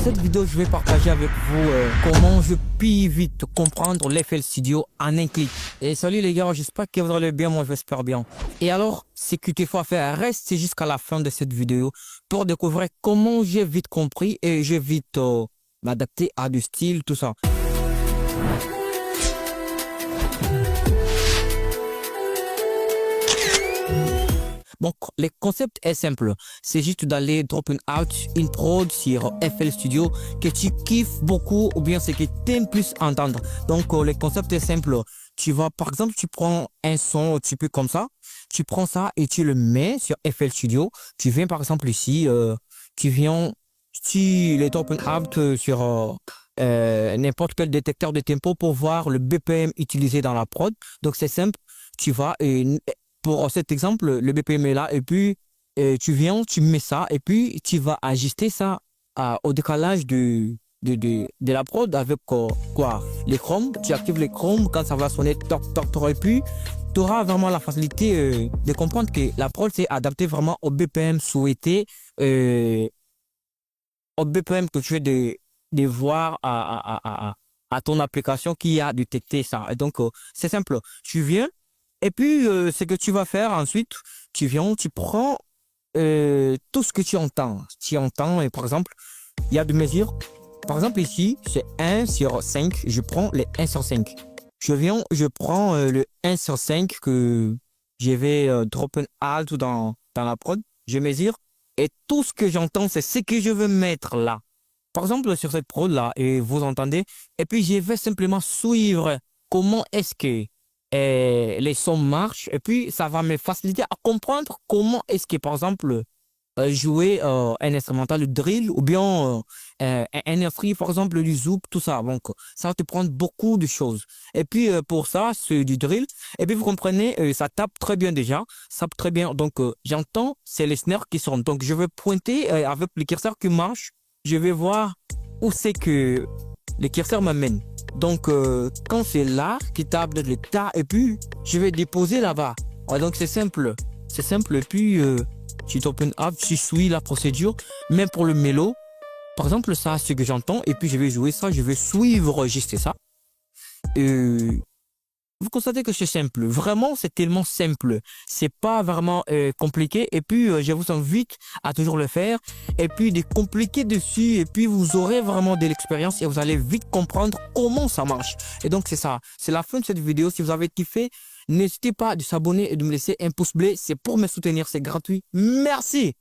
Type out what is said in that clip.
cette vidéo, je vais partager avec vous comment je puis vite comprendre l'FL Studio en un clic. Et salut les gars, j'espère que vous allez bien, moi j'espère bien. Et alors, ce qu'il te faut faire, reste jusqu'à la fin de cette vidéo pour découvrir comment j'ai vite compris et j'ai vite m'adapter à du style, tout ça. Donc, le concept est simple. C'est juste d'aller drop out une prod sur FL Studio que tu kiffes beaucoup ou bien c'est que tu aimes plus entendre. Donc, le concept est simple. Tu vas, par exemple, tu prends un son un petit peu comme ça. Tu prends ça et tu le mets sur FL Studio. Tu viens, par exemple, ici, tu viens, tu les drop out sur n'importe quel détecteur de tempo pour voir le BPM utilisé dans la prod. Donc, c'est simple. Tu vas et pour cet exemple, le BPM est là et puis tu viens, tu mets ça et puis tu vas ajuster ça au décalage de la prod avec quoi? Les chromes, tu actives les chromes quand ça va sonner toc toc toc et puis tu auras vraiment la facilité de comprendre que la prod c'est adapté vraiment au BPM souhaité, au BPM que tu veux de voir à ton application qui a détecté ça. Et donc c'est simple, tu viens. Et puis, ce que tu vas faire ensuite, tu viens, tu prends tout ce que tu entends. Tu entends, et par exemple, il y a des mesures. Par exemple, ici, c'est 1 sur 5. Je prends les 1 sur 5. Je viens, je prends le 1 sur 5 que je vais drop un alt dans la prod. Je mesure. Et tout ce que j'entends, c'est ce que je veux mettre là. Par exemple, sur cette prod là, et vous entendez. Et puis, je vais simplement suivre comment est-ce que les sons marchent et puis ça va me faciliter à comprendre comment est-ce que par exemple jouer un instrumental de drill ou bien un instrument par exemple du zouk, tout ça. Donc ça va te prendre beaucoup de choses et puis pour ça c'est du drill et puis vous comprenez, ça tape très bien déjà, ça tape très bien. Donc j'entends, c'est les snares qui sont, donc je vais pointer avec le curseur qui marche, je vais voir où c'est que le curseur m'amène. Donc, quand c'est là, qui tape le ta, et puis je vais déposer là-bas. Ouais, donc, c'est simple. C'est simple. Et puis, tu t'open up, tu suis la procédure. Même pour le mélo, par exemple, ça, c'est ce que j'entends. Et puis, je vais jouer ça, je vais suivre juste ça. Vous constatez que c'est simple. Vraiment, c'est tellement simple. C'est pas vraiment compliqué. Et puis, je vous invite à toujours le faire. Et puis, de compliquer dessus. Et puis, vous aurez vraiment de l'expérience et vous allez vite comprendre comment ça marche. Et donc, c'est ça. C'est la fin de cette vidéo. Si vous avez kiffé, n'hésitez pas de s'abonner et de me laisser un pouce bleu. C'est pour me soutenir. C'est gratuit. Merci.